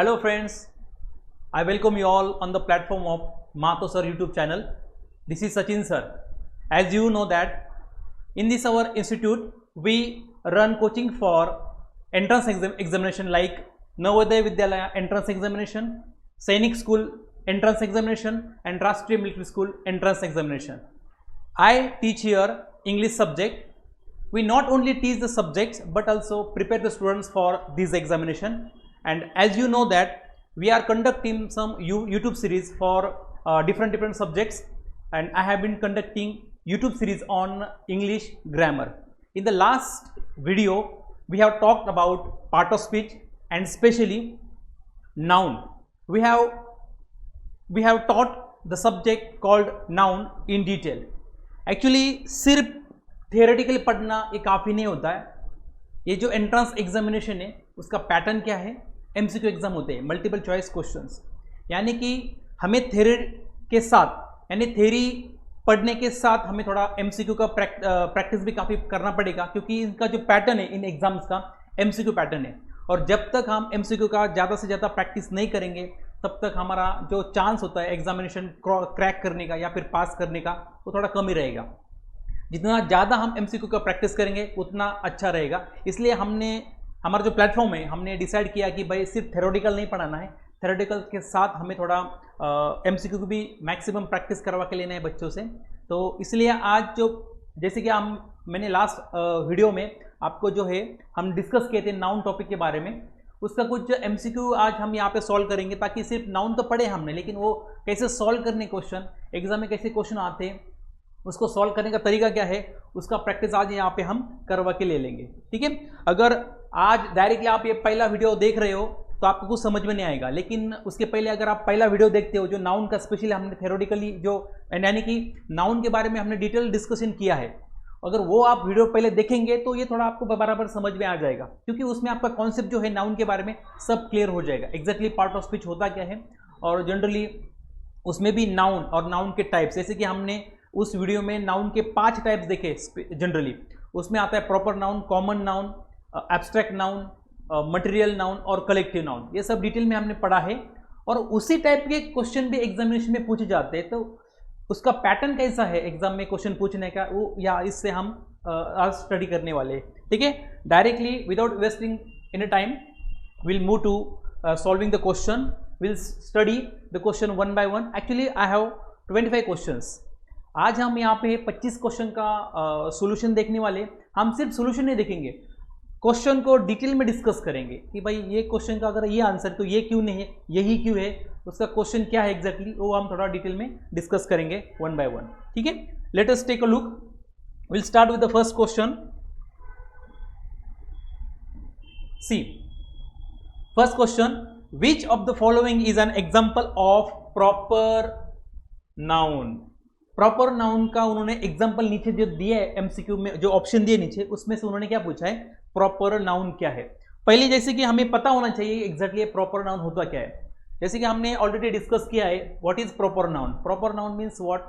Hello friends, I welcome you all on the platform of Mato Sir YouTube channel. This is Sachin Sir. As you know that in this our institute we run coaching for entrance examination like Navodaya Vidyalaya entrance examination, Sainik School entrance examination and Rashtriya Military School entrance examination. I teach here English subject. We not only teach the subjects but also prepare the students for this examination. And as you know that we are conducting some YouTube series for different subjects, and I have been conducting YouTube series on English grammar. In the last video we have talked about part of speech and especially noun. We have taught the subject called noun in detail. Actually सिर्फ theoretically पढ़ना ये काफ़ी नहीं होता है. ये जो entrance examination है उसका पैटर्न क्या है? एमसीक्यू एग्जाम होते हैं, मल्टीपल चॉइस क्वेश्चंस. यानी कि हमें थ्योरी के साथ यानी थ्योरी पढ़ने के साथ हमें थोड़ा एमसीक्यू का प्रैक्टिस भी काफ़ी करना पड़ेगा, क्योंकि इनका जो पैटर्न है इन एग्जाम्स का एमसीक्यू पैटर्न है. और जब तक हम एमसीक्यू का ज़्यादा से ज़्यादा प्रैक्टिस नहीं करेंगे तब तक हमारा जो चांस होता है एग्जामिनेशन क्रैक करने का या फिर पास करने का वो थोड़ा कम ही रहेगा. जितना ज़्यादा हम एमसीक्यू का प्रैक्टिस करेंगे उतना अच्छा रहेगा. इसलिए हमारा जो प्लेटफॉर्म है हमने डिसाइड किया कि भाई सिर्फ थ्योरेटिकल नहीं पढ़ाना है, थ्योरेटिकल के साथ हमें थोड़ा एमसीक्यू को भी मैक्सिमम प्रैक्टिस करवा के लेना है बच्चों से. तो इसलिए आज जो जैसे कि मैंने लास्ट वीडियो में आपको जो है हम डिस्कस किए थे नाउन टॉपिक के बारे में, उसका कुछ एमसीक्यू आज हम यहाँ पे सॉल्व करेंगे, ताकि सिर्फ नाउन तो पढ़े हमने लेकिन वो कैसे सॉल्व करने क्वेश्चन, एग्जाम में कैसे क्वेश्चन आते हैं, उसको सॉल्व करने का तरीका क्या है, उसका प्रैक्टिस आज यहाँ पे हम करवा के ले लेंगे. ठीक है. अगर आज डायरेक्टली आप ये पहला वीडियो देख रहे हो तो आपको कुछ समझ में नहीं आएगा, लेकिन उसके पहले अगर आप पहला वीडियो देखते हो जो नाउन का स्पेशली हमने थ्योरेटिकली जो यानी कि नाउन के बारे में हमने डिटेल डिस्कशन किया है, अगर वो आप वीडियो पहले देखेंगे तो ये थोड़ा आपको बराबर समझ में आ जाएगा, क्योंकि उसमें आपका कॉन्सेप्ट जो है नाउन के बारे में सब क्लियर हो जाएगा. एग्जैक्टली पार्ट ऑफ स्पीच होता क्या है और जनरली उसमें भी नाउन और नाउन के टाइप्स, जैसे कि हमने उस वीडियो में नाउन के 5 टाइप्स देखे जनरली. उसमें आता है proper noun, common noun, abstract noun, material noun और कलेक्टिव नाउन. ये सब डिटेल में हमने पढ़ा है और उसी टाइप के क्वेश्चन भी एग्जामिनेशन में पूछे जाते हैं. तो उसका पैटर्न कैसा है एग्जाम में क्वेश्चन पूछने का, वो या इससे हम आज स्टडी करने वाले हैं. ठीक है. Directly without wasting any time will move to solving the question. Will study the question one by one. Actually I have 25 questions. आज हम यहाँ पे 25 क्वेश्चन का सॉल्यूशन देखने वाले. हम सिर्फ सॉल्यूशन नहीं देखेंगे, क्वेश्चन को डिटेल में डिस्कस करेंगे कि भाई ये क्वेश्चन का अगर ये आंसर तो ये क्यों नहीं है, यही क्यों है, उसका क्वेश्चन क्या है एग्जैक्टली, वो हम थोड़ा डिटेल में डिस्कस करेंगे वन बाय वन. ठीक है. Let us take a look. Will start with the first question. C first question, which of the following is an example of proper noun. Proper noun का उन्होंने example नीचे जो दिया है MCQ में, जो ऑप्शन दिए नीचे, उसमें से उन्होंने क्या पूछा है, प्रॉपर नाउन क्या है. पहले जैसे कि हमें पता होना चाहिए एग्जैक्टली प्रॉपर नाउन होता क्या है. जैसे कि हमने ऑलरेडी डिस्कस किया है what is proper noun. Proper noun means what,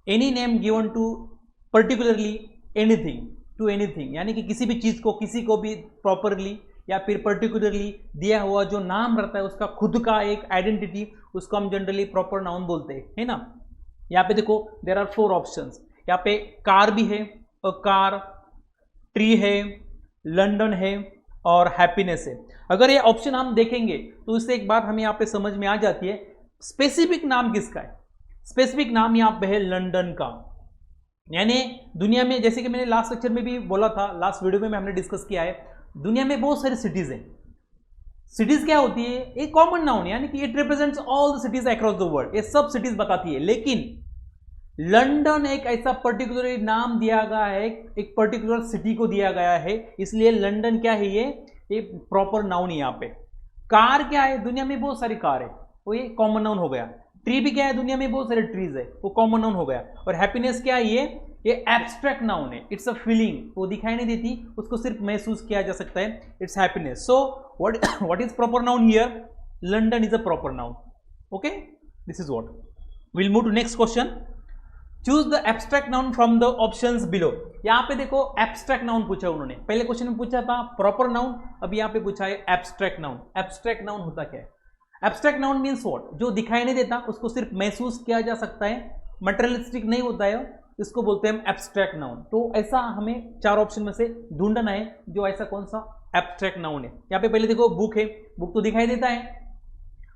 any name given to particularly anything to anything, यानी कि किसी भी चीज को किसी को भी प्रॉपरली या फिर पर्टिकुलरली दिया हुआ जो नाम रहता है उसका खुद का एक आइडेंटिटी, उसको हम जनरली प्रॉपर नाउन बोलते हैं, है ना. यहाँ पे देखो देर आर 4 ऑप्शंस. यहाँ पे कार भी है, अ कार, ट्री है, लंदन है और हैप्पीनेस है. अगर ये ऑप्शन हम देखेंगे तो इससे एक बात हमें यहाँ पे समझ में आ जाती है, स्पेसिफिक नाम किसका है. स्पेसिफिक नाम यहाँ पे है लंदन का. यानी दुनिया में, जैसे कि मैंने लास्ट लेक्चर में भी बोला था, लास्ट वीडियो में हमने डिस्कस किया है, दुनिया में बहुत सारी सिटीज हैं. सिटीज क्या होती है, एक कॉमन नाउन, यानी कि it represents all the cities across the world, ये सब सिटीज बताती है. लेकिन लंदन एक ऐसा पर्टिकुलर नाम दिया गया है, एक पर्टिकुलर सिटी को दिया गया है, इसलिए लंदन क्या है, ये प्रॉपर नाउन है. यहाँ पे कार क्या है, दुनिया में बहुत सारी कार है, वो ये कॉमन नाउन हो गया. ट्री भी क्या है, दुनिया में बहुत सारे ट्रीज है, वो कॉमन नाउन हो गया. और हैप्पीनेस क्या है, ये एब्स्ट्रैक्ट नाउन है. इट्स अ फीलिंग, वो दिखाई नहीं देती, उसको सिर्फ महसूस किया जा सकता है. It's happiness. So what is proper noun here? London is a proper noun. Okay, this is what. We'll move to next question. Choose the abstract noun from the options below. यहाँ पे देखो abstract noun पूछा उन्होंने. पहले question में पूछा था proper noun, अब यहाँ पे पूछा है abstract noun. Abstract noun होता क्या है? एब्स्ट्रैक्ट नाउन मीन्स व्हाट, जो दिखाई नहीं देता उसको सिर्फ महसूस किया जा सकता है, मटेरियलिस्टिक नहीं होता है, इसको बोलते हैं एब्स्ट्रैक्ट नाउन। तो ऐसा हमें 4 ऑप्शन में से ढूंढना है जो ऐसा कौन सा एब्स्ट्रैक्ट नाउन है। यहाँ पे पहले देखो बुक है, बुक तो दिखाई देता है।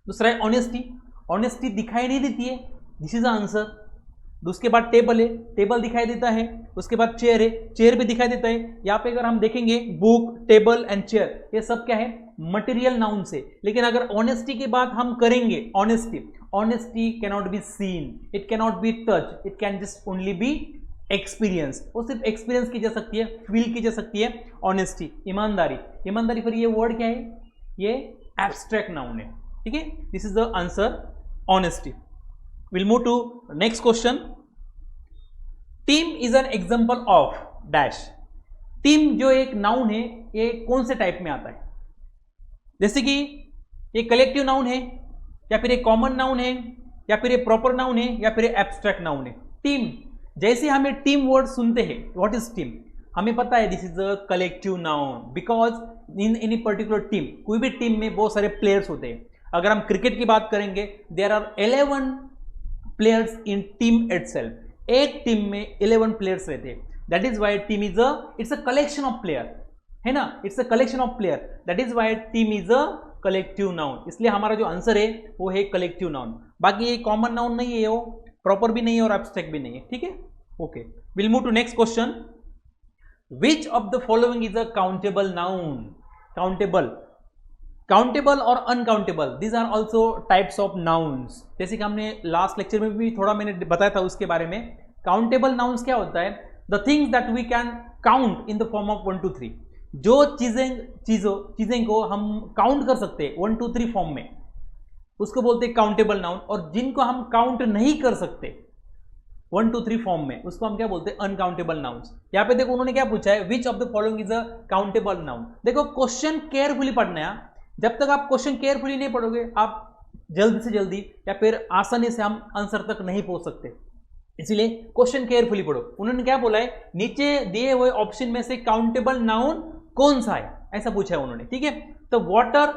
दूसरा है ऑनेस्टी, ऑनेस्टी दिखाई नहीं देती है, दिस इज आंसर। उसके बाद टेबल है, टेबल दिखाई देता है। उसके बाद चेयर है, चेयर भी दिखाई देता है। यहाँ पे अगर हम देखेंगे बुक, टेबल एंड चेयर, ये सब क्या है, मटेरियल नाउन से। लेकिन अगर ऑनेस्टी की बात हम करेंगे, honesty, honesty cannot be seen, it cannot be touch, it can just only B experience. वो सिर्फ एक्सपीरियंस की जा सकती है, फील की जा सकती है ऑनेस्टी। ईमानदारी, ईमानदारी पर ये वर्ड क्या है, ये एब्स्ट्रैक्ट नाउन है, ठीक है। This is the answer, honesty. We'll move to next question. Team is an example of dash. Team जो एक नाउन है ये कौन से टाइप में आता है, जैसे कि ये कलेक्टिव नाउन है, या फिर एक कॉमन नाउन है, या फिर एक प्रॉपर नाउन है, या फिर एब्स्ट्रैक्ट नाउन है। टीम, जैसे हमें टीम वर्ड सुनते हैं, व्हाट इज टीम, हमें पता है this is a collective noun, because in any particular team, कोई भी टीम में बहुत सारे प्लेयर्स होते हैं। अगर हम क्रिकेट की बात करेंगे, there are 11 players in team itself, एक टीम में 11 प्लेयर्स रहते हैं। That is Y team is it's a collection of player, है ना, it's a collection of player, that is Y team is a collective noun. इसलिए हमारा जो answer है वो है कलेक्टिव नाउन। बाकी ये कॉमन नाउन नहीं है, वो प्रॉपर भी नहीं है और एब्स्ट्रैक्ट भी नहीं है, ठीक है। Okay, will move to next question. Which of the following is a countable noun. Countable, countable और uncountable, these are also types of nouns. जैसे कि हमने लास्ट लेक्चर में भी थोड़ा मैंने बताया था उसके बारे में। काउंटेबल नाउन्स क्या होता है, the things that we can count in the form of 1 2 3, जो चीजें को हम काउंट कर सकते हैं 1 2 3 फॉर्म में, उसको बोलते हैं काउंटेबल नाउन। और जिनको हम काउंट नहीं कर सकते 1 2 3 फॉर्म में, उसको हम क्या बोलते हैं, अनकाउंटेबल नाउन्स। यहाँ पे देखो उन्होंने क्या पूछा है, विच of the following is a countable noun. देखो क्वेश्चन केयरफुली पढ़ना है, जब तक आप क्वेश्चन केयरफुली नहीं पढ़ोगे आप जल्दी से जल्दी या फिर आसानी से हम आंसर तक नहीं पहुंच सकते, इसलिए क्वेश्चन केयरफुली पढ़ो। उन्होंने क्या बोला है, नीचे दिए हुए ऑप्शन में से काउंटेबल नाउन कौन सा है, ऐसा पूछा है उन्होंने, ठीक है। तो वाटर,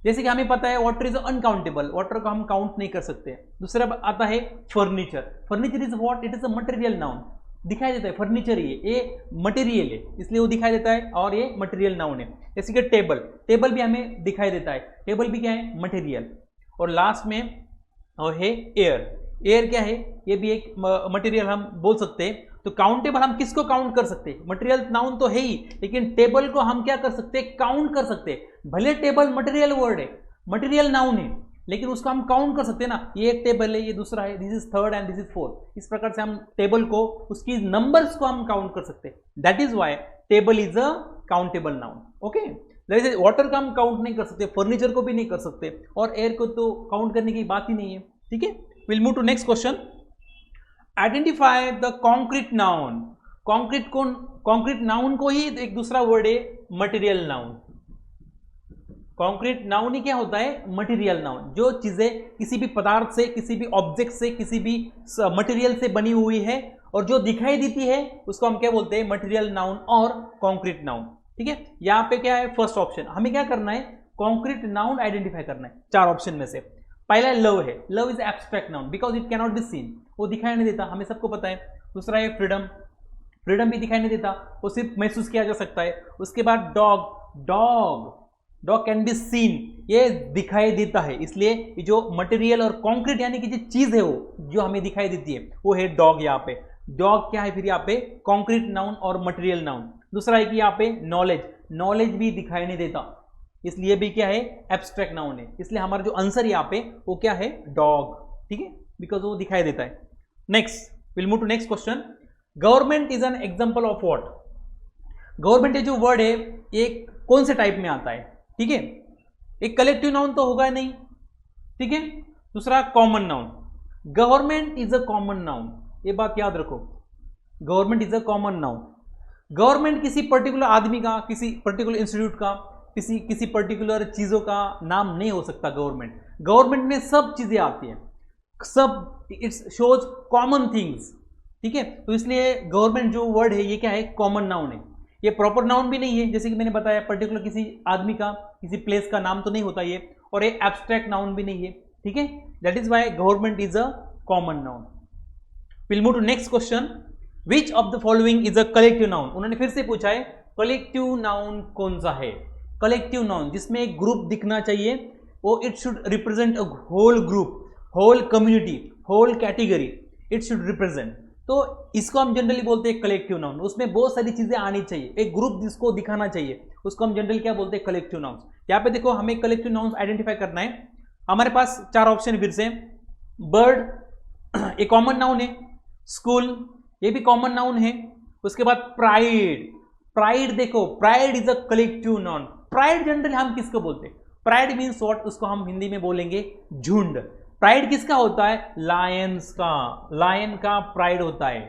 जैसे कि हमें पता है वाटर इज अनकाउंटेबल, वाटर को हम काउंट नहीं कर सकते। दूसरा आता है furniture, furniture is what, it is a material noun, दिखाई देता है, फर्नीचर ही है, ये मटेरियल है इसलिए वो दिखाई देता है और ये मटेरियल नाउन है। जैसे कि टेबल, टेबल भी हमें दिखाई देता है, टेबल भी क्या है, मटेरियल। और लास्ट में और है एयर, एयर क्या है, ये भी एक मटेरियल हम बोल सकते हैं। तो काउंटेबल हम किसको काउंट कर सकते हैं, मटेरियल नाउन तो है ही, लेकिन टेबल को हम क्या कर सकते हैं, काउंट कर सकते हैं। भले टेबल मटेरियल वर्ड है, मटेरियल नाउन है, लेकिन उसको हम काउंट कर सकते हैं ना, ये एक टेबल है, ये दूसरा है, this is 3rd and this is 4th। इस प्रकार से हम टेबल को, उसकी नंबर्स को हम काउंट कर सकते हैं। That is Y table is a countable noun. Okay, जैसे वाटर का हम काउंट नहीं कर सकते, फर्नीचर को भी नहीं कर सकते, और एयर को तो काउंट करने की बात ही नहीं है, ठीक है। Will move to next question. Identify the concrete noun. Concrete noun को ही एक दूसरा वर्ड है मटेरियल नाउन। कॉन्क्रीट नाउन ही क्या होता है, मटेरियल नाउन। जो चीजें किसी भी पदार्थ से, किसी भी ऑब्जेक्ट से, किसी भी मटेरियल से बनी हुई है और जो दिखाई देती है उसको हम क्या बोलते हैं, मटेरियल नाउन और कॉन्क्रीट नाउन, ठीक है। यहाँ पे क्या है, फर्स्ट ऑप्शन, हमें क्या करना है, कॉन्क्रीट नाउन आइडेंटिफाई करना है 4 ऑप्शन में से। पहला लव है, love is abstract noun because it cannot be seen, वो दिखाई नहीं देता, हमें सबको पता है। दूसरा है फ्रीडम, फ्रीडम भी दिखाई नहीं देता, वो सिर्फ महसूस किया जा सकता है। उसके बाद डॉग कैन बी सीन, ये दिखाई देता है, इसलिए जो मटेरियल और कॉन्क्रीट यानी कि जो चीज है वो जो हमें दिखाई देती है वो है डॉग। यहाँ पे डॉग क्या है, फिर यहाँ पे कॉन्क्रीट नाउन और मटेरियल नाउन। दूसरा है कि यहाँ पे नॉलेज भी दिखाई नहीं देता, इसलिए भी क्या है, एब्स्ट्रैक्ट नाउन है। इसलिए हमारा जो आंसर यहाँ पे वो क्या है, डॉग, ठीक है, बिकॉज वो दिखाई देता है। Next, will move to next question. Government is an example of what. Government जो वर्ड है ये कौन से टाइप में आता है, ठीक है। एक कलेक्टिव नाउन तो होगा नहीं, ठीक है। दूसरा common noun, government is a common noun, ये बात याद रखो, government is a common noun. Government किसी पर्टिकुलर आदमी का, किसी पर्टिकुलर इंस्टीट्यूट का, किसी पर्टिकुलर चीजों का नाम नहीं हो सकता। गवर्नमेंट में सब चीजें आती हैं, सब, इट्स शोज कॉमन थिंग्स, ठीक है। तो इसलिए गवर्नमेंट जो वर्ड है ये क्या है, कॉमन नाउन है। ये प्रॉपर नाउन भी नहीं है, जैसे कि मैंने बताया पर्टिकुलर किसी आदमी का, किसी प्लेस का नाम तो नहीं होता ये, और ये एब्स्ट्रैक्ट नाउन भी नहीं है, ठीक है। That is why government is a common noun. Will move to next question, which of the following is a collective noun. उन्होंने फिर से पूछा है कलेक्टिव नाउन कौन सा है। कलेक्टिव नाउन जिसमें एक ग्रुप दिखना चाहिए, वो it should represent a whole group, whole community, whole category, it should represent. तो इसको हम जनरली बोलते हैं कलेक्टिव नाउन। उसमें बहुत सारी चीजें आनी चाहिए, एक ग्रुप जिसको दिखाना चाहिए, उसको हम जनरली क्या बोलते हैं, कलेक्टिव नाउन्स। यहाँ पे देखो हमें कलेक्टिव नाउन्स आइडेंटिफाई करना है। हमारे पास 4 ऑप्शन फिर से, बर्ड एक कॉमन नाउन है, स्कूल ये भी कॉमन नाउन है, उसके बाद प्राइड, प्राइड देखो pride is a collective noun. Pride generally हम किसको बोलते हैं, प्राइड मीन्स व्हाट, उसको हम हिंदी में बोलेंगे झुंड। प्राइड किसका होता है, लायंस का, लायन का प्राइड होता है,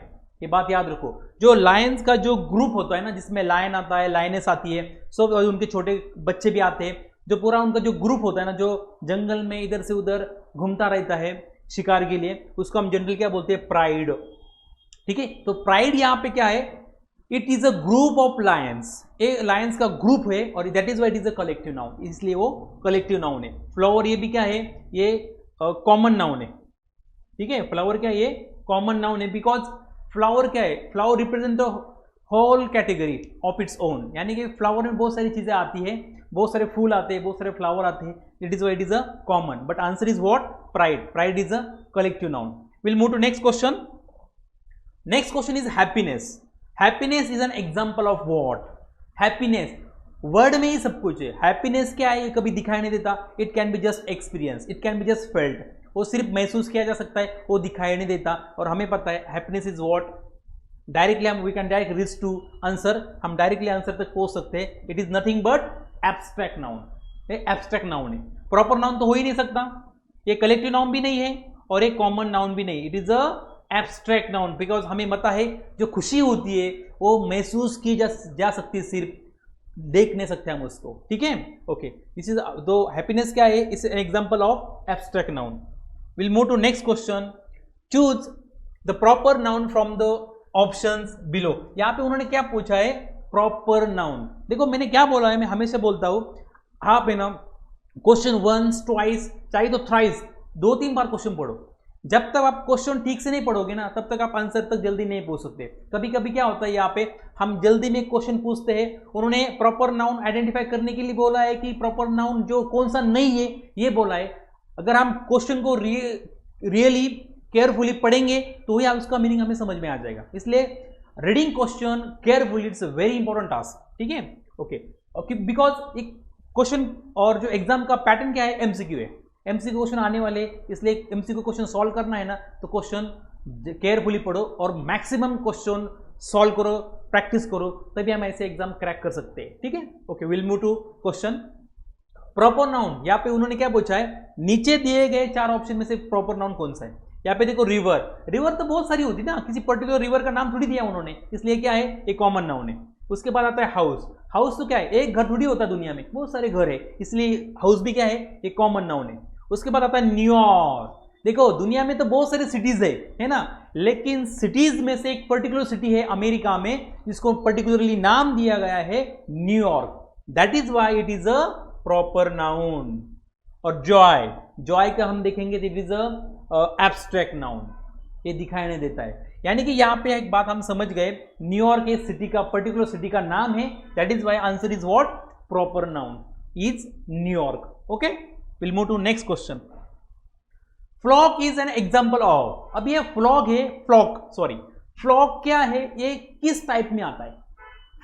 ये बात याद रखो। जो लायंस का जो ग्रुप होता है ना, जिसमें लायन आता है, लायनेस आती है, सब उनके छोटे बच्चे भी आते हैं, जो पूरा उनका जो ग्रुप होता है ना, जो जंगल में इधर से उधर घूमता रहता है शिकार के लिए, उसको हम जनरली क्या बोलते हैं, प्राइड, ठीक है। तो प्राइड यहाँ पे क्या है, it is a group of Lions, A Lions का ग्रुप है, और that is why it is a collective noun, इसलिए वो कलेक्टिव नाउन है। फ्लावर ये भी क्या है, ये कॉमन नाउन है, ठीक है। फ्लावर क्या है, ये कॉमन नाउन है, बिकॉज फ्लावर क्या है, flower represent the whole category of its own, यानी कि फ्लावर में बहुत सारी चीजें आती है, बहुत सारे फूल आते हैं, बहुत सारे फ्लावर आते हैं, it is why it is a common, but answer is what, pride, pride is a collective noun. Will move to next question. Next question is happiness. Happiness is an example of what, happiness word में ही सब कुछ है। Happiness क्या है, ये कभी दिखाई नहीं देता, it can be just experience, it can be just felt, वो सिर्फ महसूस किया जा सकता है, वो दिखाई नहीं देता। और हमें पता है हैप्पीनेस इज व्हाट, डायरेक्टली हम we can direct reach to answer, हम डायरेक्टली आंसर तक पहुंच सकते हैं। It is nothing but abstract noun, ये एब्स्ट्रैक्ट नाउन है, प्रॉपर नाउन तो हो ही नहीं सकता, ये कलेक्टिव नाउन भी नहीं है और एक कॉमन नाउन भी नहीं, it is a abstract noun, because हमें पता है जो खुशी होती है वो महसूस की जा सकती है, सिर्फ देख नहीं सकते हम उसको, ठीक है। Okay, this is though happiness क्या है, is an example of abstract noun. Will move to next question, choose the proper noun from the options below. यहां पे उन्होंने क्या पूछा है, प्रॉपर नाउन। देखो मैंने क्या बोला है, मैं हमेशा बोलता हूं, आप है ना क्वेश्चन वंस ट्वाइस चाहिए तो थ्राइस, 2-3 बार क्वेश्चन पढ़ो। जब तक आप क्वेश्चन ठीक से नहीं पढ़ोगे ना, तब तक आप आंसर तक जल्दी नहीं पहुंच सकते। कभी कभी क्या होता है, यहाँ पे हम जल्दी में क्वेश्चन पूछते हैं, उन्होंने प्रॉपर नाउन आइडेंटिफाई करने के लिए बोला है कि प्रॉपर नाउन जो कौन सा नहीं है ये बोला है। अगर हम क्वेश्चन को रियली केयरफुली पढ़ेंगे तो ही उसका मीनिंग हमें समझ में आ जाएगा। इसलिए reading question carefully it's a very important task, ठीक है। ओके, बिकॉज एक क्वेश्चन और जो एग्जाम का पैटर्न क्या है, एमसीक्यू है, एमसीक्यू क्वेश्चन आने वाले, इसलिए एमसीक्यू क्वेश्चन सॉल्व करना है ना, तो क्वेश्चन केयरफुली पढ़ो और मैक्सिमम क्वेश्चन सॉल्व करो, प्रैक्टिस करो, तभी हम ऐसे एग्जाम क्रैक कर सकते हैं, ठीक है। Okay, will move to question proper noun. यहाँ पे उन्होंने क्या पूछा है, नीचे दिए गए 4 ऑप्शन में से प्रॉपर नाउन कौन सा है। यहाँ पे देखो रिवर, रिवर तो बहुत सारी होती है ना, किसी पर्टिकुलर रिवर का नाम थोड़ी दिया उन्होंने, इसलिए क्या है, एक कॉमन नाउन है। उसके बाद आता है हाउस, हाउस तो क्या है, एक घर थोड़ी होता दुनिया में, बहुत सारे घर है, इसलिए हाउस भी क्या है, एक कॉमन नाउन है। उसके बाद आता है न्यूयॉर्क। देखो दुनिया में तो बहुत सारी सिटीज है ना, लेकिन सिटीज में से एक पर्टिकुलर सिटी है अमेरिका में जिसको पर्टिकुलरली नाम दिया गया है New York, that is why it is a proper noun. और जॉय, जॉय का हम देखेंगे, it is a abstract noun, ये दिखाई नहीं देता है। यानी कि यहाँ पे एक बात हम समझ गए, न्यूयॉर्क एक सिटी का, पर्टिकुलर सिटी का नाम है, that is why answer is what, proper noun is New York. Okay, will move to next question. Flock is an example of, अब ये फ्लॉक है, फ्लॉक क्या है, ये किस टाइप में आता है।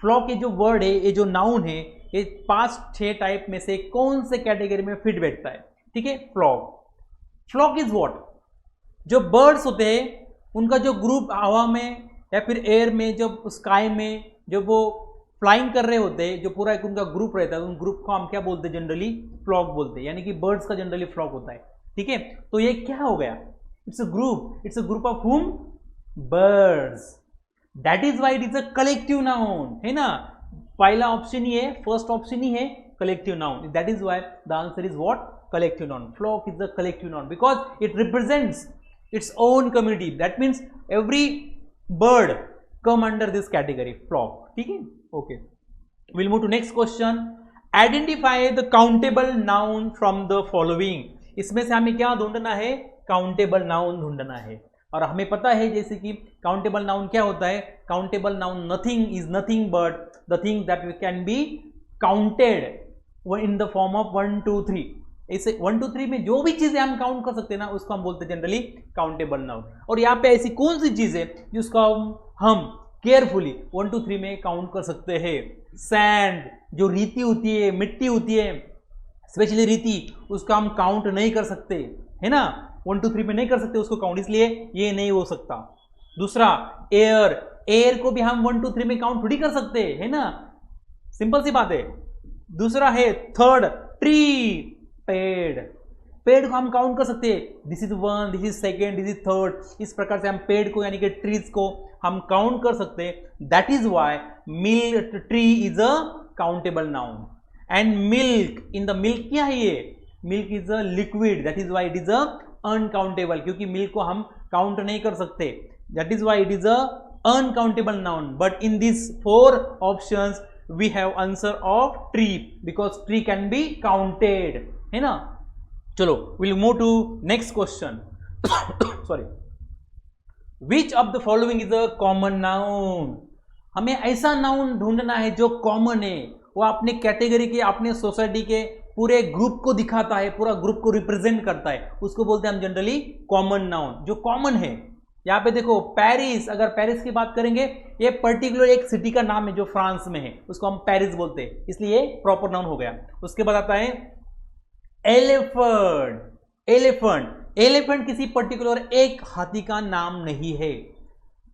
फ्लॉक ये जो वर्ड है, ये जो नाउन है, ये 5-6 टाइप में से कौन से कैटेगरी में फिट बैठता है, ठीक है। फ्लॉक इज व्हाट, जो बर्ड्स होते हैं उनका जो ग्रुप हवा में या फिर एयर में, जब स्काई में जब वो फ्लाइंग कर रहे होते हैं, जो पूरा एक उनका ग्रुप रहता है, उन ग्रुप को हम क्या बोलते हैं, जनरली फ्लॉक बोलते हैं, यानी कि बर्ड्स का जनरली फ्लॉक होता है, ठीक है। तो ये क्या हो गया, इट्स अ ग्रुप ऑफ हुम, birds, that is why it is a collective noun, है ना। पहला ऑप्शन ही है, फर्स्ट ऑप्शन ही है collective noun, that is why the answer is what, collective noun. Flock is a collective noun because it represents its own community, that means every bird come under this category, flock, ठीक है। Okay, will move to next question. Identify the countable noun from the following. इसमें से हमें क्या ढूंढना है? Countable noun ढूंढना है। और हमें पता है जैसे कि काउंटेबल नाउन क्या होता है? Countable noun nothing is nothing but the thing that can be counted in the form of 1 2 3। ऐसे 1 2 3 में जो भी चीजें हम काउंट कर सकते हैं ना, उसको हम बोलते हैं जनरली काउंटेबल नाउन। और यहाँ पे ऐसी कौन सी चीज है जिसको हम केयरफुली 1 2 3 में काउंट कर सकते हैं? सैंड, जो रीति होती है, मिट्टी होती है, स्पेशली रीति, उसका हम काउंट नहीं कर सकते, है ना? 1 2 3 में नहीं कर सकते उसको काउंट, इसलिए ये नहीं हो सकता। दूसरा एयर, एयर को भी हम 1 2 3 में काउंट थोड़ी कर सकते, है ना? सिंपल सी बात है। दूसरा है थर्ड ट्री, पेड़, पेड़ को हम काउंट कर सकते हैं। This is 1, this is 2, this is 3। इस प्रकार से हम पेड़ को यानी कि ट्रीज को हम काउंट कर सकते हैं। That is why milk tree is a countable noun. And milk, in the milk क्या है ये? Milk is a liquid, that is why it is a uncountable, क्योंकि मिल्क को हम काउंट नहीं कर सकते। That is why it is a uncountable noun. But in this 4 options we have answer of tree because tree can be counted, है ना? चलो, we'll move to next question. Sorry. Which of the following is a common noun? हमें ऐसा noun ढूंढना है जो common है, वो अपने कैटेगरी के, अपने सोसाइटी के पूरे ग्रुप को दिखाता है, पूरा ग्रुप को रिप्रेजेंट करता है, उसको बोलते हैं हम जनरली कॉमन नाउन, जो कॉमन है। यहाँ पे देखो पेरिस, अगर पेरिस की बात करेंगे, ये पर्टिकुलर एक सिटी का नाम है जो फ्रांस में है, उसको हम पेरिस बोलते हैं, इसलिए प्रॉपर नाउन हो गया। उसके बाद आता है एलिफेंट। एलिफेंट, एलिफेंट किसी पर्टिकुलर एक हाथी का नाम नहीं है,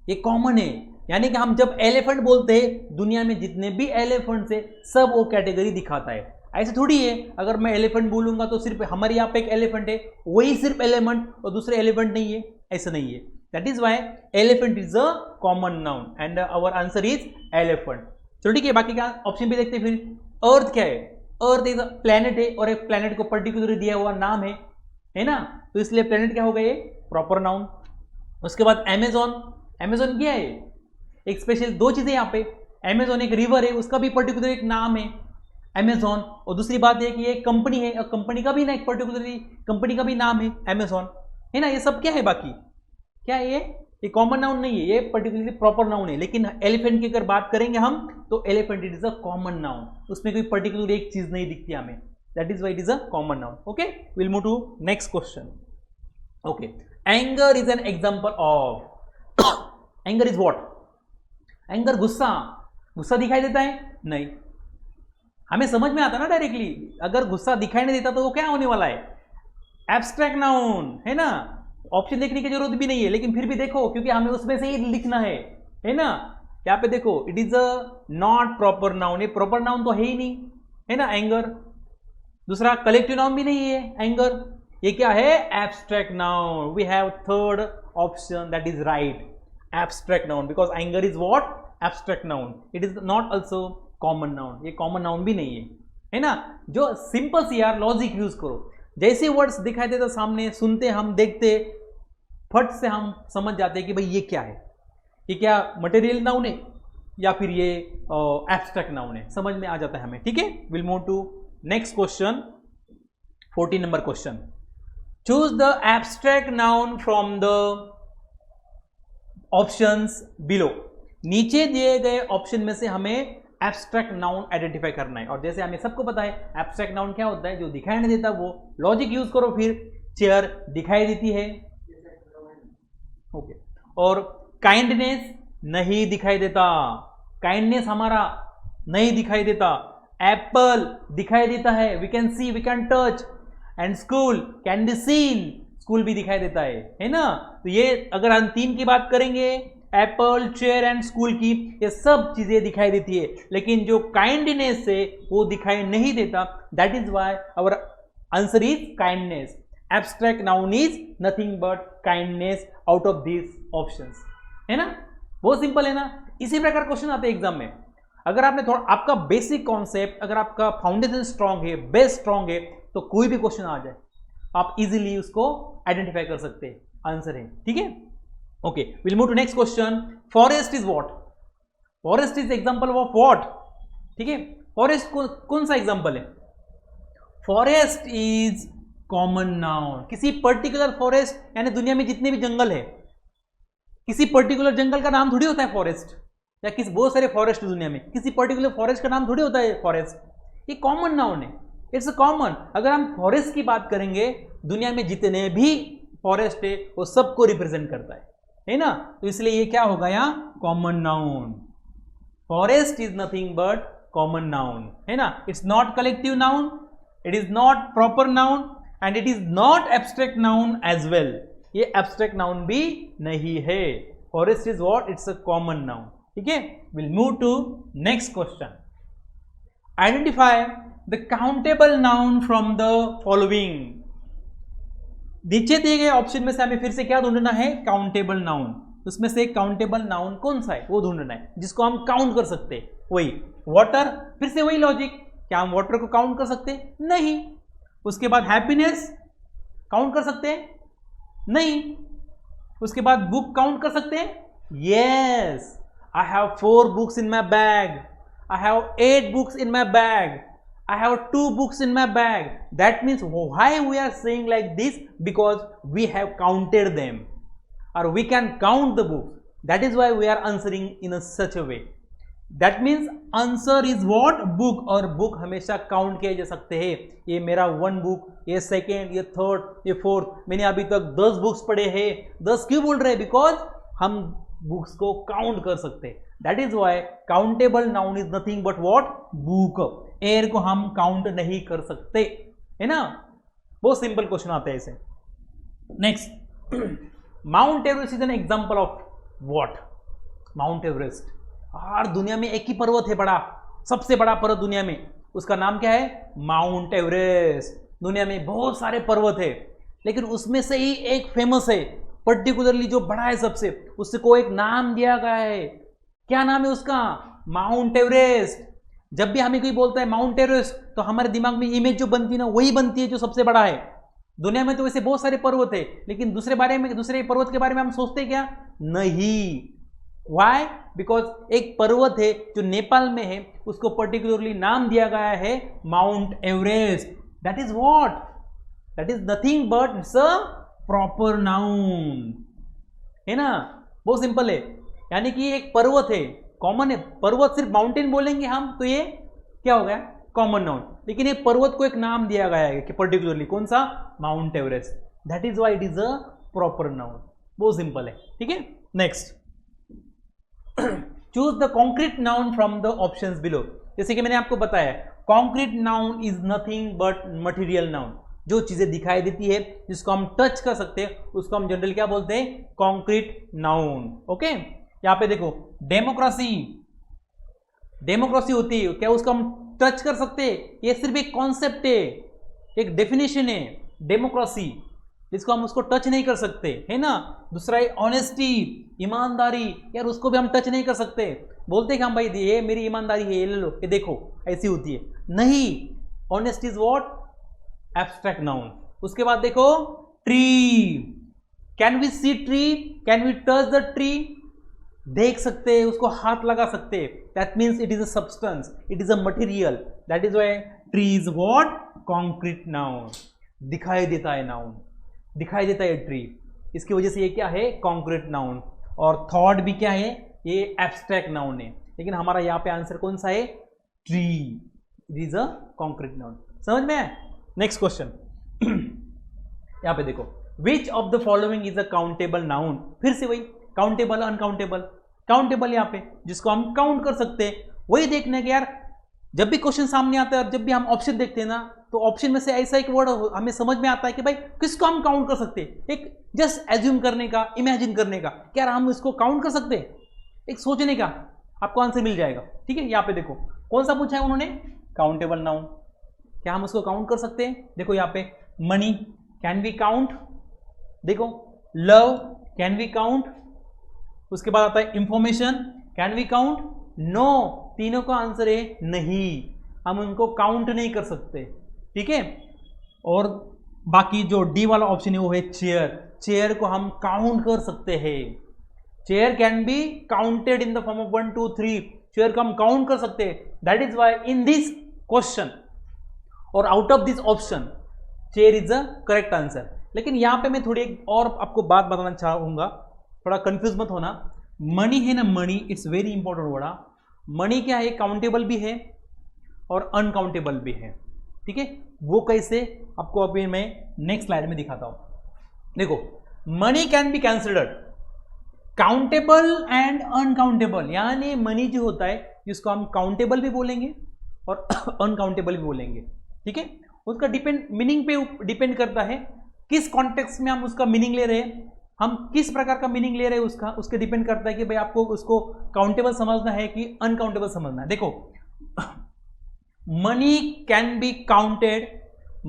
ये कॉमन है। यानी कि हम जब एलिफेंट बोलते हैं, दुनिया में जितने भी एलिफेंट्स है सब वो कैटेगरी दिखाता है। ऐसे थोड़ी है अगर मैं एलिफेंट बोलूंगा तो सिर्फ हमारे यहाँ पे एक एलिफेंट है, वही सिर्फ एलिफेंट और दूसरे एलिफेंट नहीं है, ऐसा नहीं है। That is why elephant is a common noun and our answer is elephant. चलो ठीक है, बाकी का ऑप्शन भी देखते हैं फिर। अर्थ क्या है? अर्थ एक प्लेनेट है और एक प्लेनेट को पर्टिकुलर दिया हुआ नाम है ना? तो इसलिए प्लेनेट क्या हो गया? Proper noun. उसके बाद अमेजोन, अमेजोन क्या है? एक स्पेशल 2 चीजें यहाँ पे। अमेजोन एक रिवर है, उसका भी पर्टिकुलर एक नाम है अमेजोन, और दूसरी बात है कि ये कंपनी है और कंपनी का भी ना एक पर्टिकुलर कंपनी का भी नाम है अमेजोन, है ना? ये सब क्या है? बाकी क्या है? ये कॉमन नाउन नहीं है, ये पर्टिकुलरली प्रॉपर नाउन है। लेकिन एलिफेंट की अगर बात करेंगे हम तो elephant it is a common noun, उसमें कोई पर्टिकुलर एक चीज नहीं दिखती हमें, that is why it is a common noun. Okay, will move to next question. Okay, anger is an example of. Anger is what? Anger गुस्सा, गुस्सा दिखाई देता है? नहीं, हमें समझ में आता ना डायरेक्टली। अगर गुस्सा दिखाई नहीं देता तो वो क्या होने वाला है? एब्स्ट्रैक्ट नाउन, है ना? ऑप्शन देखने की जरूरत भी नहीं है, लेकिन फिर भी देखो क्योंकि हमें उसमें से ही लिखना है ना? यहाँ पे देखो it is a not proper noun, ये प्रॉपर नाउन तो है ही नहीं, है ना? एंगर। दूसरा कलेक्टिव नाउन भी नहीं है एंगर, ये क्या है? Abstract noun. We have third option that is right, abstract noun, because anger is what? Abstract noun. It is not also common noun, ये कॉमन नाउन भी नहीं है ना? जो सिंपल सी यार लॉजिक यूज करो, जैसे वर्ड्स दिखाई देता सामने, सुनते हम, देखते, फट से हम समझ जाते हैं कि भाई ये क्या है, ये क्या मटेरियल नाउन है या फिर ये एब्स्ट्रैक्ट नाउन है, समझ में आ जाता है हमें। ठीक है, will move to next question, 14 number question. Choose the abstract noun from the options below. नीचे दिए गए ऑप्शन में से हमें एब्स्ट्रैक्ट नाउन आइडेंटिफाई करना है। और जैसे हमें सबको पता है एब्स्ट्रैक्ट नाउन क्या होता है? जो दिखाई नहीं देता वो। लॉजिक यूज करो फिर। चेयर दिखाई देती है, ओके, और काइंडनेस नहीं दिखाई देता, काइंडनेस हमारा नहीं दिखाई देता। एप्पल दिखाई देता है, we can see, we can touch. And school can be seen, school भी दिखाई देता है ना? तो ये अगर हम 3 की बात करेंगे, एप्पल, चेयर एंड स्कूल की, ये सब चीजें दिखाई देती है, लेकिन जो काइंडनेस है वो दिखाई नहीं देता। That is why our answer is kindness. Abstract noun is nothing but kindness out of this options, है ना? बहुत सिंपल है ना? इसी प्रकार क्वेश्चन आते हैं एग्जाम में। अगर आपने थोड़ा, आपका बेसिक कॉन्सेप्ट, अगर आपका फाउंडेशन स्ट्रांग है, बेस स्ट्रांग है, तो कोई भी क्वेश्चन आ जाए आप इजीली उसको आइडेंटिफाई कर सकते हैं, आंसर है। ठीक है, okay, will move to next question. Forest is what? Forest is example of what? ठीक है, फॉरेस्ट कौन सा एग्जाम्पल है? Forest is common noun. किसी पर्टिकुलर फॉरेस्ट यानी दुनिया में जितने भी जंगल है, किसी पर्टिकुलर जंगल का नाम थोड़ी होता है फॉरेस्ट, या किसी बहुत सारे फॉरेस्ट दुनिया में, किसी पर्टिकुलर फॉरेस्ट का नाम थोड़ी होता है फॉरेस्ट। ये कॉमन नाउन है, इट्स अ कॉमन। अगर हम फॉरेस्ट की बात करेंगे, दुनिया में जितने भी फॉरेस्ट है वो सबको रिप्रेजेंट करता है ना? तो इसलिए ये क्या होगा यहाँ? Common noun. Forest is nothing but common noun, है ना? It's not collective noun, it is not proper noun and it is not abstract noun as well. ये एब्स्ट्रैक्ट नाउन भी नहीं है। Forest is what? It's a common noun. ठीक है, will move to next question. Identify the countable noun from the following. नीचे दिए गए option में से हमें फिर से क्या ढूंढना है? Countable noun. उसमें से काउंटेबल नाउन कौन सा है वो ढूंढना है, जिसको हम काउंट कर सकते हैं। वही वाटर, फिर से वही लॉजिक, क्या हम वाटर को काउंट कर सकते हैं? नहीं। उसके बाद हैप्पीनेस काउंट कर सकते हैं? नहीं। उसके बाद बुक काउंट कर सकते हैं? Yes, I have 4 books in my bag, I have 8 books in my bag, I have 2 books in my bag. That means why we are saying like this? Because we have counted them, or we can count the books. That is why we are answering in a such a way. That means answer is what? Book। और book हमेशा count किए जा सकते हैं। ये मेरा 1 book, ये 2nd, ये 3rd, ये 4th, मैंने अभी तक 10 बुक्स पढ़े हैं। 10 क्यों बोल रहे हैं? बिकॉज हम बुक्स को काउंट कर सकते हैं। That is why countable noun is nothing but what? Book. Air को हम काउंट नहीं कर सकते, है ना? बहुत सिंपल क्वेश्चन आते हैं ऐसे। Next, mount Everest is an example of what? Mount Everest, और दुनिया में एक ही पर्वत है बड़ा, सबसे बड़ा पर्वत दुनिया में, उसका नाम क्या है? Mount Everest. दुनिया में बहुत सारे पर्वत है, लेकिन उसमें से ही एक फेमस है, पर्टिकुलरली जो बड़ा है सबसे, उसको एक नाम दिया गया है। क्या नाम है उसका? Mount Everest. जब भी हमें कोई बोलता है माउंट एवरेस्ट, तो हमारे दिमाग में इमेज जो बनती है ना, वही बनती है जो सबसे बड़ा है। दुनिया में तो वैसे बहुत सारे पर्वत है, लेकिन दूसरे पर्वत के बारे में हम सोचते क्या? नहीं। वाई? बिकॉज एक पर्वत है जो नेपाल में है, उसको पर्टिकुलरली नाम दिया गया है mount Everest. That is what? That is nothing but it's a proper noun, है ना? बहुत सिंपल है। यानी कि एक पर्वत है, कॉमन है पर्वत, सिर्फ माउंटेन बोलेंगे हम तो ये क्या हो गया? Common noun. लेकिन ये पर्वत को एक नाम दिया गया है कि पर्टिकुलरली कौन सा? Mount Everest. That is why it is a proper noun. बहुत सिंपल है। ठीक है, next, choose the concrete noun from the options below. जैसे कि मैंने आपको बताया, concrete noun is nothing but material noun. जो चीजें दिखाई देती है, जिसको हम टच कर सकते हैं, उसको हम जनरली क्या बोलते हैं? Concrete noun. ओके, यहां पे देखो, डेमोक्रेसी, डेमोक्रेसी होती है क्या? उसको हम टच कर सकते हैं? ये सिर्फ एक कॉन्सेप्ट है, एक डेफिनेशन है डेमोक्रेसी, जिसको हम उसको टच नहीं कर सकते, है ना? दूसरा है ऑनेस्टी, ईमानदारी, यार उसको भी हम टच नहीं कर सकते। बोलते कि हम भाई ये मेरी ईमानदारी है, ये ले लो, ये देखो, ऐसी होती है नहीं। Honesty is what? Abstract noun. उसके बाद देखो, tree, can we see tree? Can we touch the tree? देख सकते हैं, उसको हाथ लगा सकते हैं। That means it is a substance, it is a material. That is why tree is what? Concrete noun. दिखाई देता है नाउन, दिखाई देता है ट्री, इसकी वजह से ये क्या है? Concrete noun. और थॉट भी क्या है? ये एब्स्ट्रैक्ट नाउन है। लेकिन हमारा यहाँ पे आंसर कौन सा है? Tree, it is a concrete noun. समझ में आया? नेक्स्ट क्वेश्चन, यहां पे देखो, विच of the following is a countable noun? फिर से वही काउंटेबल, अनकाउंटेबल। काउंटेबल यहां पे जिसको हम काउंट कर सकते हैं, वही देखने के यार, जब भी क्वेश्चन सामने आता है और जब भी हम ऑप्शन देखते हैं ना, तो ऑप्शन में से ऐसा एक वर्ड हमें समझ में आता है कि भाई किसको हम काउंट कर सकते हैं। एक जस्ट एज्यूम करने का, इमेजिन करने का, क्या हम इसको काउंट कर सकते हैं? एक सोचने का, आपको आंसर मिल जाएगा। ठीक है, यहाँ पे देखो कौन सा पूछा है उन्होंने? Countable noun. क्या हम उसको काउंट कर सकते हैं? देखो यहाँ पे, मनी, कैन वी काउंट? देखो, लव, कैन वी काउंट? उसके बाद आता है information, can we count? No, तीनों का आंसर है नहीं, हम उनको काउंट नहीं कर सकते। ठीक है, और बाकी जो डी वाला ऑप्शन है वो है चेयर। चेयर को हम काउंट कर सकते हैं। Chair can be counted in the form of 1 2 3, chair को हम काउंट कर सकते हैं. That is why in this question और out of this option chair is the correct answer. लेकिन यहां पे मैं थोड़ी एक और आपको बात बताना चाहूंगा, थोड़ा कंफ्यूज मत होना. मनी है ना, money it's very important word. Money क्या है, काउंटेबल भी है और अनकाउंटेबल भी है. ठीक है, वो कैसे आपको अभी मैं नेक्स्ट स्लाइड में दिखाता हूं. देखो, money can be considered countable and uncountable. यानी मनी जो होता है जिसको हम काउंटेबल भी बोलेंगे और अनकाउंटेबल भी बोलेंगे. ठीक है, उसका मीनिंग पे डिपेंड करता है किस कॉन्टेक्स्ट में हम उसका मीनिंग ले रहे हैं, हम किस प्रकार का मीनिंग ले रहे हैं उसका, उसके डिपेंड करता है कि भाई आपको उसको काउंटेबल समझना है कि अनकाउंटेबल समझना है. देखो, money can be counted,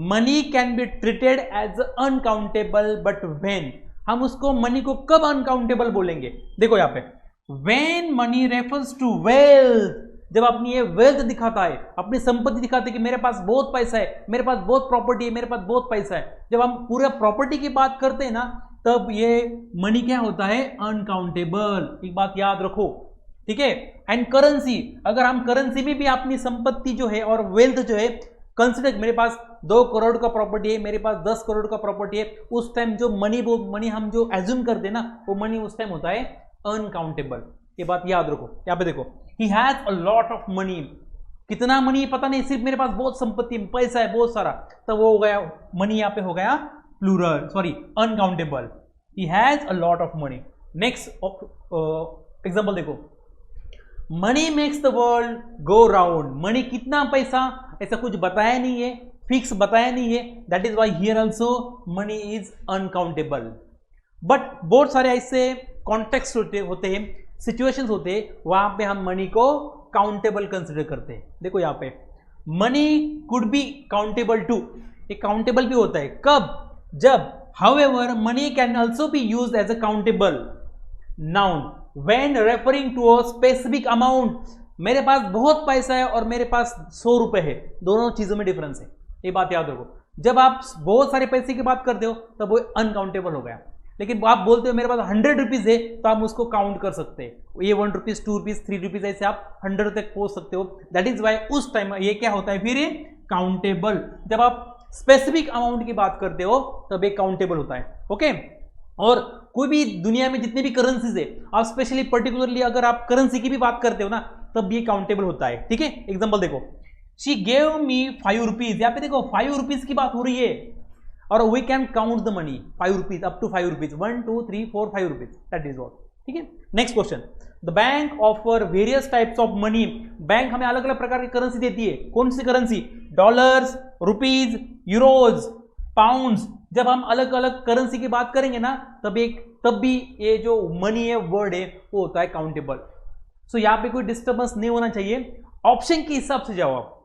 money can be treated as uncountable, but when, हम उसको मनी को कब अनकाउंटेबल बोलेंगे. देखो यहां पे, when money refers to wealth, जब अपनी ये वेल्थ दिखाता है, अपनी संपत्ति दिखाते है कि मेरे पास बहुत पैसा है, मेरे पास बहुत प्रॉपर्टी है, मेरे पास बहुत पैसा है. जब हम पूरा प्रॉपर्टी की बात करते हैं ना, तब ये मनी क्या होता है, अनकाउंटेबल. एक बात याद रखो. ठीक है, एंड करेंसी, अगर हम करेंसी में भी अपनी संपत्ति जो है और वेल्थ जो है कंसिडर, मेरे पास 2 करोड़ का प्रॉपर्टी है, मेरे पास 10 करोड़ का प्रॉपर्टी है, उस टाइम जो मनी हम जो एज्यूम करते हैं ना, वो मनी उस टाइम होता है अनकाउंटेबल. ये बात याद रखो. यहाँ पे देखो, ही has a lot of money, कितना मनी पता नहीं, सिर्फ मेरे पास बहुत संपत्ति, पैसा है बहुत सारा, तो वो हो गया मनी, यहाँ पे हो गया plural, sorry uncountable. He has a lot of money. Next example देखो, money makes the world go round. Money कितना पैसा, ऐसा कुछ बताया नहीं है, फिक्स बताया नहीं है. That is why here also money is uncountable. But बहुत सारे ऐसे कॉन्टेक्स्ट होते हैं, सिचुएशंस होते हैं, वहां पे हम मनी को काउंटेबल कंसिडर करते हैं. देखो यहाँ पे, money could be countable too, ये काउंटेबल भी होता है कब, जब however money can also be used as a countable noun when referring to a specific amount. मेरे पास बहुत पैसा है और मेरे पास 100 रुपए है, दोनों चीजों में डिफरेंस है, ये बात याद रखो. जब आप बहुत सारे पैसे की बात करते हो तब वो अनकाउंटेबल हो गया. लेकिन आप बोलते हो मेरे पास 100 रुपीज है, तो आप उसको काउंट कर सकते हैं. ये 1 रुपीज, 2 रुपीज, 3 रुपीज, ऐसे आप 100 तक पहुंच सकते हो. दैट इज वाई उस टाइम ये क्या होता है, फिर ये काउंटेबल. जब आप स्पेसिफिक अमाउंट की बात करते हो तब एक काउंटेबल होता है. ओके, और कोई भी दुनिया में जितने भी करेंसीज है, आप स्पेशली पर्टिकुलरली अगर आप करेंसी की भी बात करते हो ना, तब ये काउंटेबल होता है. ठीक है, एग्जांपल देखो, शी गेव मी 5 रुपीज. यहाँ पे देखो 5 रुपीज की बात हो रही है और we can count the money 5 rupees, up to 5 rupees, 1 2 3 4 5 rupees, that is what. ठीक है, next question, the bank offer various types of money. Bank हमें अलग अलग प्रकार की करेंसी देती है. कौन सी currency, dollars, rupees, euros, pounds. जब हम अलग अलग करेंसी की बात करेंगे ना, तब भी ये जो मनी है वर्ड है वो होता है काउंटेबल. सो यहाँ पे कोई डिस्टर्बेंस नहीं होना चाहिए. ऑप्शन के हिसाब से जाओ आप.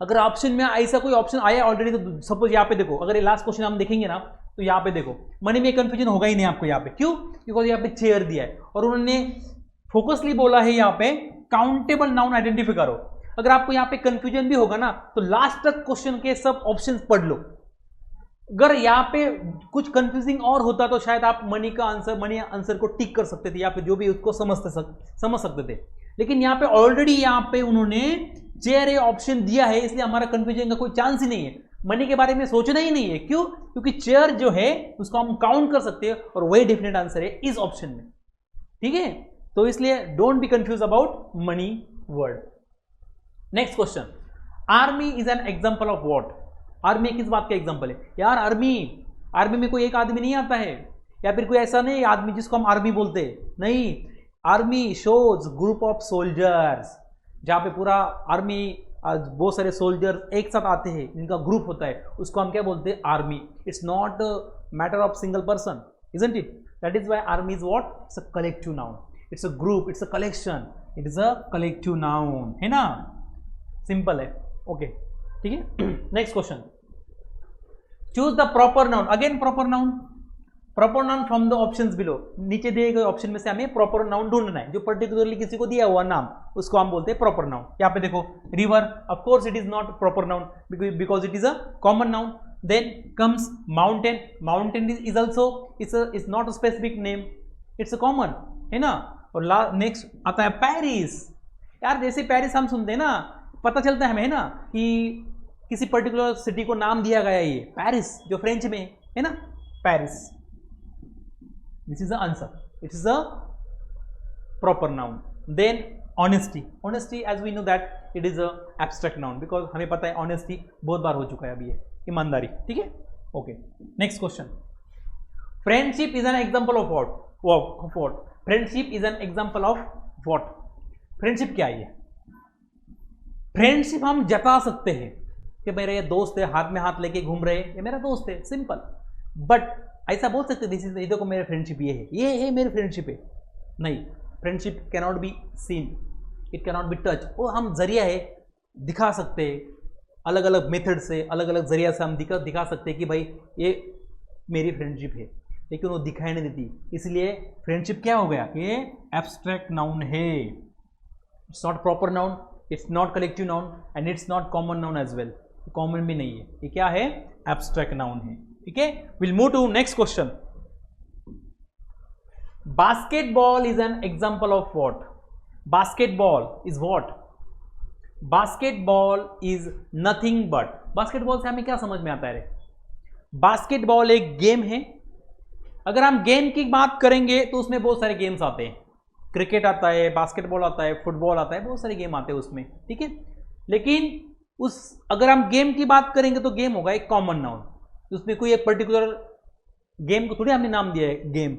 अगर ऑप्शन में ऐसा कोई ऑप्शन आया ऑलरेडी, तो सपोज यहाँ पे देखो, अगर ये लास्ट क्वेश्चन हम देखेंगे ना, तो यहाँ पे देखो मनी में कंफ्यूजन होगा ही नहीं आपको यहाँ पे. क्यों, बिकॉज यहाँ पे चेयर दिया है और उन्होंने फोकसली बोला है यहाँ पे काउंटेबल नाउन आइडेंटिफाई करो. अगर आपको यहाँ पे कंफ्यूजन भी होगा ना, तो लास्ट तक क्वेश्चन के सब ऑप्शंस पढ़ लो. अगर यहाँ पे कुछ कंफ्यूजिंग और होता तो शायद आप मनी आंसर को टिक कर सकते थे या फिर जो भी उसको समझ सकते थे. लेकिन यहाँ पे ऑलरेडी यहाँ पे उन्होंने चेयर ए ऑप्शन दिया है, इसलिए हमारा कंफ्यूजन का कोई चांस ही नहीं है. मनी के बारे में सोचना ही नहीं है. क्यों, क्योंकि चेयर जो है उसको हम काउंट कर सकते हैं और वही डेफिनेट आंसर है इस ऑप्शन में. ठीक है, तो इसलिए don't be confuse about money word. Next question, army is an example of what. Army किस बात का एग्जांपल है यार. आर्मी में कोई एक आदमी नहीं आता है, या फिर कोई ऐसा नहीं आदमी जिसको हम आर्मी बोलते हैं. नहीं, army shows group of soldiers, जहां पे पूरा आर्मी बहुत सारे सोल्जर्स एक साथ आते हैं, जिनका ग्रुप होता है, उसको हम क्या बोलते हैं, army. It's not matter of single person, isn't it. That is why army is what, it's a collective noun. It's a group, it's a collection, it is a collective noun, है ना. Simple है. Okay, ठीक है. Next question, choose the proper noun. Again proper noun from the options below. नीचे दिए गए option में से हमें प्रॉपर नाउन ढूंढना है. जो पर्टिकुलरली किसी को दिया हुआ नाम, उसको हम बोलते हैं प्रॉपर नाउन. यहाँ पे देखो, river, of course it is not proper noun because it is a common noun. Then comes mountain. Mountain is also is not a specific name, it's a common. है ना। और नेक्स्ट आता है Paris. यार जैसे पेरिस हम सुनते हैं ना, पता चलता है हमें, है ना, कि किसी पर्टिकुलर सिटी को नाम दिया गया है, ये पेरिस जो फ्रेंच में है ना, Paris. This is the answer, it is the proper noun. Then honesty, honesty as we know that it is a abstract noun, because हमें पता है ऑनेस्टी बहुत बार हो चुका है अभी, ये ईमानदारी, ठीक है। Okay, next question. Friendship is an example of what? Friendship is an example of what? Friendship क्या है? फ्रेंडशिप हम जता सकते हैं कि मेरे ये दोस्त है, हाथ में हाथ लेके घूम रहे, ये मेरा दोस्त है, सिंपल। बट ऐसा बोल सकते दिस इज, देखो मेरे फ्रेंडशिप ये है मेरी फ्रेंडशिप है, नहीं। Friendship cannot be seen, it cannot be touch. वो हम जरिया है, दिखा सकते हैं अलग अलग मेथड से, अलग अलग जरिया से हम दिखा सकते हैं कि भाई ये मेरी फ्रेंडशिप है, लेकिन वो दिखाई नहीं देती। इसलिए फ्रेंडशिप क्या हो गया? ये एब्स्ट्रैक्ट नाउन है। It's not proper noun, it's not collective noun and it's not common noun as well. Common भी नहीं है, ये क्या है? एब्स्ट्रैक्ट नाउन है, ठीक है। Will move to next question. Basketball is an example of what? Basketball is what? Basketball is nothing but. Basketball से हमें क्या समझ में आता है? बास्केटबॉल एक गेम है। अगर हम गेम की बात करेंगे तो उसमें बहुत सारे गेम्स आते हैं, क्रिकेट आता है, बास्केटबॉल आता है, फुटबॉल आता है, बहुत सारे गेम आते हैं उसमें, ठीक है। लेकिन अगर हम गेम की बात करेंगे तो गेम होगा एक कॉमन नाउन, उसमें कोई एक पर्टिकुलर गेम को थोड़ी हमने नाम दिया है गेम।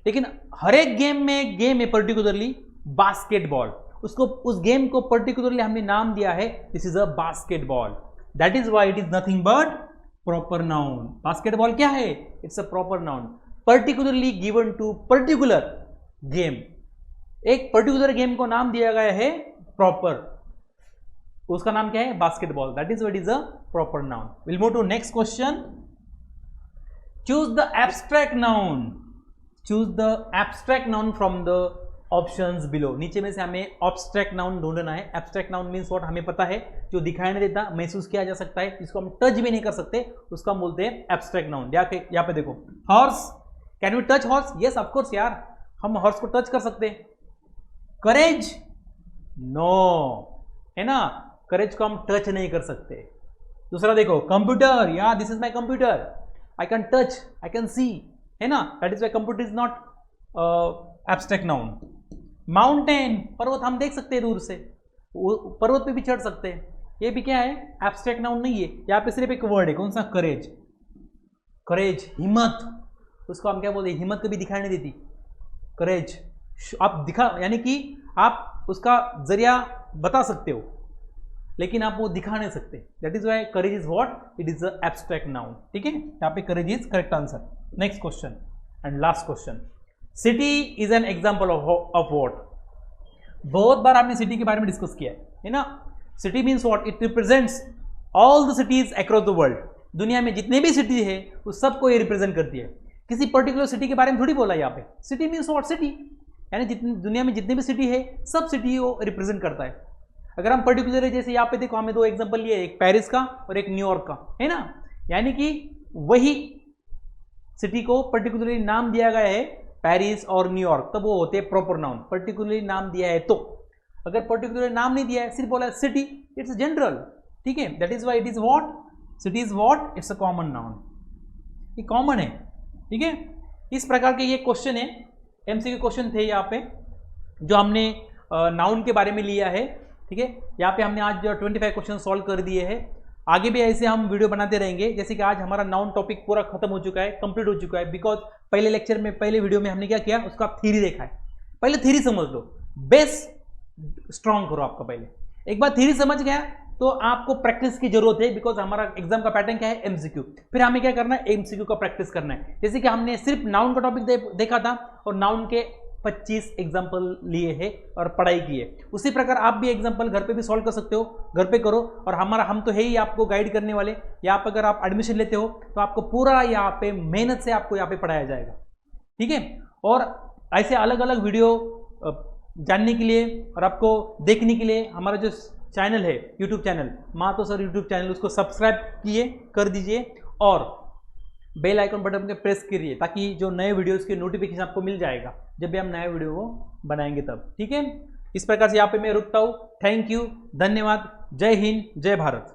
लेकिन हर एक गेम में एक गेम है पर्टिकुलरली बास्केटबॉल, उसको, उस गेम को पर्टिकुलरली हमने नाम दिया है this is a basketball. That is why it is nothing but proper noun. Basketball क्या है? It's a proper noun, particularly given to particular game. एक पर्टिकुलर गेम को नाम दिया गया है प्रॉपर, उसका नाम क्या है? Basketball. That is what is a proper noun. Will move to next question. Choose the abstract noun. Choose the abstract noun from the options below. नीचे में से हमें एब्स्ट्रैक्ट नाउन ढूंढना है। Abstract noun means what? हमें पता है जो दिखाई नहीं देता, महसूस किया जा सकता है, जिसको हम टच भी नहीं कर सकते, उसको हम बोलते हैं एब्स्ट्रैक्ट नाउन। यहाँ पे देखो, horse, can we touch horse? Yes of course यार, हम हॉर्स को टच कर सकते हैं। करेज, नो, है ना, करेज को हम टच नहीं कर सकते। दूसरा देखो, कंप्यूटर, या this is my computer, I can touch, I can see, है ना, that is why computer is not abstract noun. Mountain, पर्वत हम देख सकते हैं दूर से, पर्वत पे भी चढ़ सकते हैं, ये भी क्या है? एब्स्ट्रैक्ट नाउन नहीं है। यहाँ पे सिर्फ एक वर्ड है, कौन सा? करेज। करेज, हिम्मत, उसको हम क्या बोलते हैं? हिम्मत कभी दिखाई नहीं देती, करेज। आप दिखा, यानी कि आप उसका जरिया बता सकते हो, लेकिन आप वो दिखा नहीं सकते। That is why courage is what? It is a abstract noun, ठीक है। यहाँ पे courage is correct answer. Next question and last question. City is an example of what? बहुत बार आपने सिटी के बारे में डिस्कस किया है ना। City means what? It represents all the cities across the world. दुनिया में जितने भी सिटी है उस सबको ये रिप्रेजेंट करती है। किसी पर्टिकुलर सिटी के बारे में थोड़ी बोला यहाँ पे। City means what? सिटी, यानी जितनी दुनिया में जितने भी सिटी है सब सिटी को रिप्रेजेंट करता है। अगर हम पर्टिकुलर, जैसे यहाँ पे देखो, हमें दो एग्जांपल लिए, एक पेरिस का और एक न्यूयॉर्क का, है ना, यानी कि वही सिटी को पर्टिकुलरली नाम दिया गया है पेरिस और न्यूयॉर्क, तब वो होते हैं प्रॉपर नाउन। पर्टिकुलरली नाम दिया है तो, अगर पर्टिकुलर नाम नहीं दिया है, सिर्फ बोला सिटी, इट्स जनरल, ठीक है। That is why it is what? City is what? It's a common noun, ये कॉमन है, ठीक है। इस प्रकार के ये क्वेश्चन है, एमसीक्यू क्वेश्चन थे यहाँ पे, जो हमने नाउन के बारे में लिया है, ठीक है। यहाँ पे हमने आज 25 क्वेश्चन सॉल्व कर दिए हैं। आगे भी ऐसे हम वीडियो बनाते रहेंगे। जैसे कि आज हमारा नाउन टॉपिक पूरा खत्म हो चुका है, कंप्लीट हो चुका है, बिकॉज पहले लेक्चर में, पहले वीडियो में हमने क्या किया, उसका थ्योरी देखा है। पहले थ्योरी समझ लो, बेस स्ट्रॉन्ग करो आपका। पहले एक बार थ्योरी समझ गया तो आपको प्रैक्टिस की जरूरत है, बिकॉज हमारा एग्जाम का पैटर्न क्या है? एमसीक्यू। फिर हमें क्या करना है? एमसीक्यू का प्रैक्टिस करना है। जैसे कि हमने सिर्फ नाउन का टॉपिक देखा था और नाउन के 25 एग्जाम्पल लिए हैं और पढ़ाई की है। उसी प्रकार आप भी एग्जाम्पल घर पे भी सॉल्व कर सकते हो, घर पे करो। और हम तो है ही आपको गाइड करने वाले। यहाँ पर अगर आप एडमिशन लेते हो तो आपको पूरा यहाँ पे मेहनत से आपको यहाँ पे पढ़ाया जाएगा, ठीक है। और ऐसे अलग अलग वीडियो जानने के लिए और आपको देखने के लिए हमारा जो चैनल है, YouTube channel Mato sir YouTube channel, उसको सब्सक्राइब कर दीजिए। और बेल आइकन बटन पे प्रेस करिए ताकि जो नए वीडियोस के नोटिफिकेशन आपको मिल जाएगा जब भी हम नए वीडियो को बनाएंगे तब। ठीक है, इस प्रकार से यहाँ पे मैं रुकता हूँ। थैंक यू, धन्यवाद, जय हिंद, जय भारत।